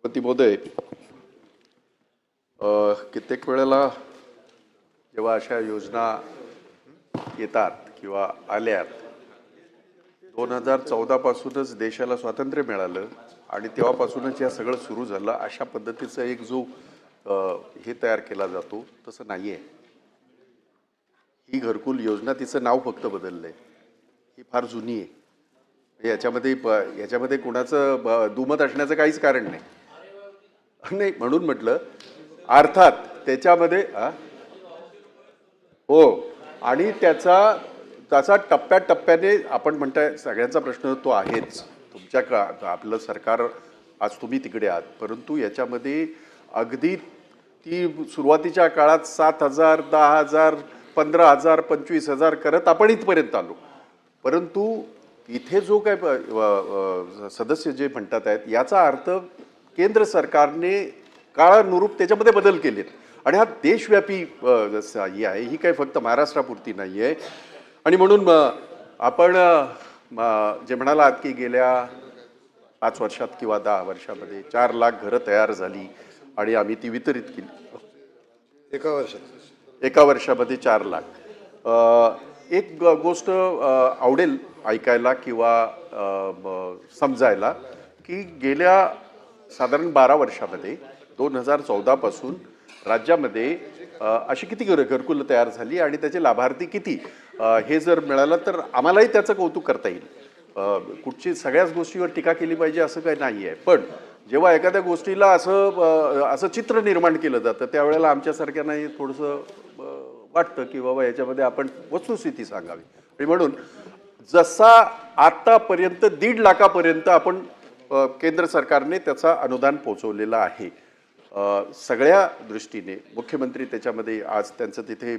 सभापती महोदय, कित्येक वेळेला जेव्हा अशा योजना येतात किंवा आल्यात, 2014 पासूनच देशाला स्वातंत्र्य मिळालं आणि तेव्हापासूनच या सगळं सुरू झालं. अशा पद्धतीचा एक जो हे तयार केला जातो तसं नाही आहे. ही घरकुल योजना, तिचं नाव फक्त बदललंय. ही फार जुनी आहे. याच्यामध्ये कुणाचं दुमत असण्याचं काहीच कारण नाही. नाही म्हणून म्हटलं, अर्थात त्याच्यामध्ये हो, आणि त्याचा टप्प्याटप्प्याने आपण म्हणताय, सगळ्यांचा प्रश्न तो आहेच. आपलं सरकार आज तुम्ही तिकडे आहात, परंतु याच्यामध्ये अगदी ती सुरुवातीच्या काळात 7,000, 10,000, 15,000, 25,000 करत आपण इथपर्यंत आलो. परंतु इथे जो काय सदस्य जे म्हणतात आहेत, याचा अर्थ केंद्र सरकारने काळानुरूप त्याच्यामध्ये बदल केलेत आणि हा देशव्यापी ही आहे. ही काही फक्त महाराष्ट्रापुरती नाही आहे. आणि म्हणून आपण जे म्हणालात की गेल्या 5 वर्षात किंवा 10 वर्षामध्ये 4 लाख घरं तयार झाली आणि आम्ही ती वितरित केली. एका वर्षामध्ये 4 लाख. एक गोष्ट आवडेल ऐकायला किंवा समजायला की गेल्या साधारण 12 वर्षामध्ये 2014 पासून राज्यामध्ये अशी किती घरकुलं तयार झाली आणि त्याचे लाभार्थी किती, हे जर मिळालं तर आम्हालाही त्याचं कौतुक करता येईल. कुठची सगळ्याच गोष्टीवर टीका केली पाहिजे असं काही नाही आहे. पण जेव्हा एखाद्या गोष्टीला असं चित्र निर्माण केलं जातं, त्यावेळेला आमच्यासारख्यांनाही थोडंसं वाटतं की बाबा याच्यामध्ये आपण वस्तुस्थिती सांगावी. आणि म्हणून जसा आतापर्यंत 1.5 लाखापर्यंत आपण केंद्र सरकारने त्याचा अनुदान पोहोचवलेला आहे. सगळ्या दृष्टीने मुख्यमंत्री त्याच्यामध्ये आज त्यांचं तिथे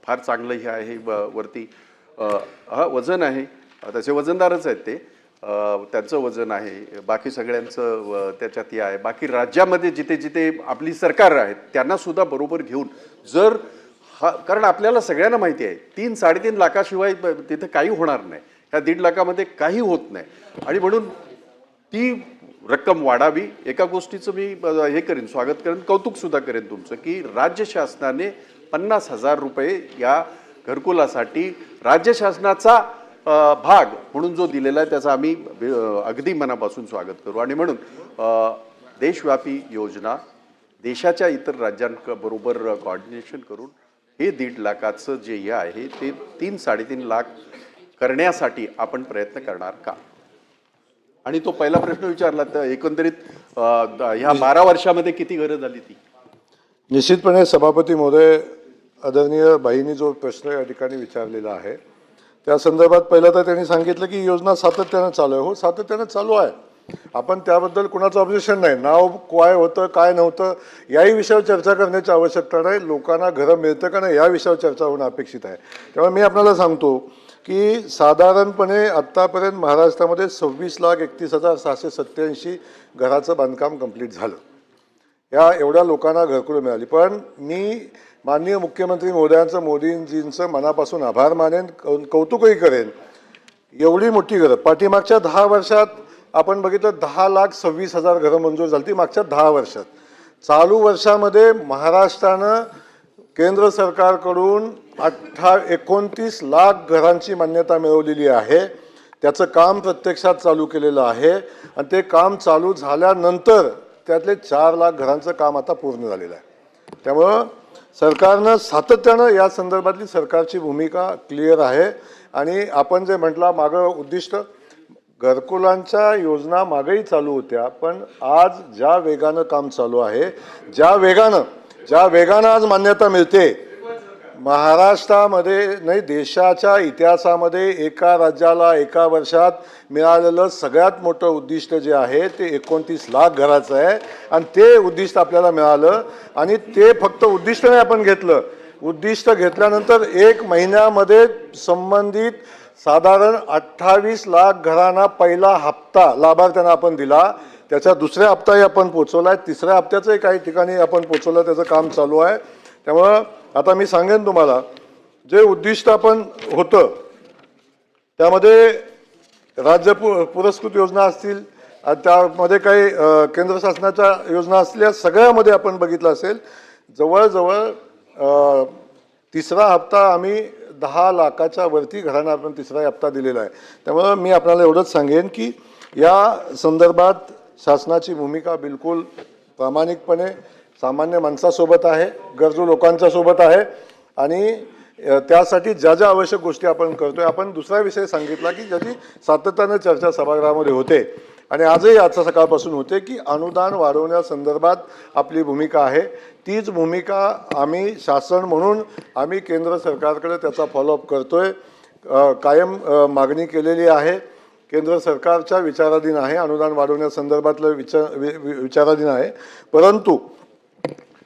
फार चांगलं हे आहे. वरती वजन आहे, त्याचे वजनदारच आहेत ते, त्यांचं वजन आहे. बाकी सगळ्यांचं त्याच्यात हे आहे. बाकी राज्यामध्ये जिथे जिथे आपली सरकार आहेत त्यांना सुद्धा बरोबर घेऊन जर कारण आपल्याला सगळ्यांना माहिती आहे 3-3.5 लाखाशिवाय तिथे काही होणार नाही. ह्या 1.5 लाखामध्ये काही होत नाही. आणि म्हणून ती रक्कम वाढावी. एका गोष्टीचं मी हे करेन, स्वागत करेन, कौतुक सुद्धा करेन तुमचं, की राज्य शासनाने 50,000 रुपये या घरकुलासाठी राज्य शासनाचा भाग म्हणून जो दिलेला आहे त्याचा आम्ही अगदी मनापासून स्वागत करू. आणि म्हणून देशव्यापी योजना, देशाच्या इतर राज्यांबरोबर कोऑर्डिनेशन करून हे 1.5 लाखाचं जे हे आहे ते 3-3.5 लाख करण्यासाठी आपण प्रयत्न करणार का? आणि तो पहिला प्रश्न विचारला तर एकंदरीत ह्या 12 वर्षामध्ये किती घरं झाली ती? निश्चितपणे सभापती महोदय, आदरणीय बाईंनी जो प्रश्न या ठिकाणी विचारलेला आहे त्या संदर्भात पहिलं तर त्यांनी सांगितलं की योजना सातत्यानं चालू आहे. हो, सातत्यानं चालू आहे. आपण त्याबद्दल कुणाचं ऑब्जेक्शन नाही. नाव काय होतं काय नव्हतं याही विषयावर चर्चा करण्याची आवश्यकता नाही. लोकांना घरं मिळतं का नाही या विषयावर चर्चा होणं अपेक्षित आहे. त्यामुळे मी आपल्याला सांगतो की साधारणपणे आत्तापर्यंत महाराष्ट्रामध्ये 26,31,687 घराचं बांधकाम कंप्लीट झालं. या एवढ्या लोकांना घरकुलं मिळाली. पण मी माननीय मुख्यमंत्री महोदयांचं, मोदींजींचं मनापासून आभार मानेन, कौतुकही करेन. एवढी मोठी घरं पाठीमागच्या 10 वर्षात आपण बघितलं 10,26,000 घरं मंजूर झाली ती मागच्या 10 वर्षात. चालू वर्षामध्ये महाराष्ट्रानं केंद्र सरकारकडून 29 लाख घरांची मान्यता मिळवलेली आहे. त्याचं काम प्रत्यक्षात चालू केलेलं आहे आणि ते काम चालू झाल्यानंतर त्यातले 4 लाख घरांचं काम आता पूर्ण झालेलं आहे. त्यामुळं सरकारनं सातत्यानं या संदर्भातली सरकारची भूमिका क्लिअर आहे. आणि आपण जे म्हटलं मागं उद्दिष्ट, घरकुलांच्या योजना मागेही चालू होत्या, पण आज ज्या वेगानं काम चालू आहे, ज्या वेगानं आज मान्यता मिळते, महाराष्ट्रामध्ये नाही देशाच्या इतिहासामध्ये एका राज्याला एका वर्षात मिळालेलं सगळ्यात मोठं उद्दिष्ट जे आहे ते 29 लाख घराचं आहे. आणि ते उद्दिष्ट आपल्याला मिळालं आणि ते फक्त उद्दिष्ट नाही आपण घेतलं. उद्दिष्ट घेतल्यानंतर 1 महिन्यामध्ये संबंधित साधारण 28 लाख घरांना पहिला हप्ता लाभार्थ्यांना आपण दिला. त्याचा दुसऱ्या हप्ताही आपण पोचवला आहे. तिसऱ्या हप्त्याचंही काही ठिकाणी आपण पोचवलं, त्याचं काम चालू आहे. त्यामुळं आता मी सांगेन तुम्हाला, जे उद्दिष्ट आपण होतं त्यामध्ये राज्य पुरस्कृत योजना असतील, त्यामध्ये काही केंद्र शासनाच्या योजना असल्या सगळ्यामध्ये आपण बघितलं असेल जवळजवळ तिसरा हप्ता आम्ही 10 लाखाच्या वरती घरांना आपण तिसरा हप्ता दिलेला आहे. त्यामुळं मी आपल्याला एवढंच सांगेन की या संदर्भात शासनाची भूमिका बिलकुल प्रामाणिकपणे सामान्य माणसासोबत आहे, गरजू लोकांच्या सोबत आहे आणि त्यासाठी ज्या ज्या आवश्यक गोष्टी आपण करतोय. आपण दुसरा विषय सांगितला की ज्याची सातत्याने चर्चा सभागृहामध्ये होते आणि आजही आजच्या सकाळपासून होते की अनुदान वाढवण्यासंदर्भात आपली भूमिका आहे. तीच भूमिका आम्ही शासन म्हणून आम्ही केंद्र सरकारकडे त्याचा फॉलोअप करतोय. कायम मागणी केलेली आहे. केंद्र सरकारच्या विचाराधीन आहे, अनुदान वाढवण्यासंदर्भातलं विचाराधीन आहे. परंतु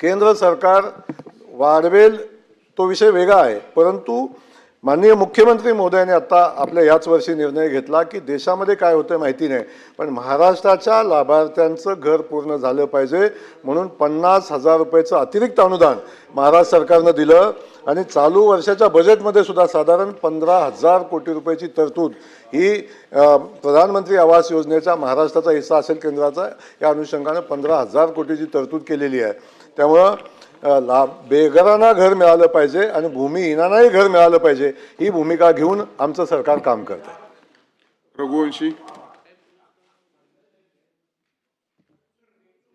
केंद्र सरकार वाढवेल तो विषय वेगळा आहे. परंतु माननीय मुख्यमंत्री महोदयांनी आता आपल्या याच वर्षी निर्णय घेतला की देशामध्ये काय होतं माहिती नाही, पण महाराष्ट्राच्या लाभार्थ्यांचं घर पूर्ण झालं पाहिजे म्हणून 50,000 रुपयाचं अतिरिक्त अनुदान महाराष्ट्र सरकारनं दिलं आणि चालू वर्षाच्या बजेटमध्ये सुद्धा साधारण 15,000 कोटी रुपयाची तरतूद ही प्रधानमंत्री आवास योजनेचा महाराष्ट्राचा हिस्सा असेल केंद्राचा, या अनुषंगानं 15,000 कोटीची तरतूद केलेली आहे. त्यामुळं बेघरांना घर मिळालं पाहिजे आणि भूमिहीनांनाही घर मिळालं पाहिजे ही भूमिका घेऊन आमचं सरकार काम करतं. रघुवंशी.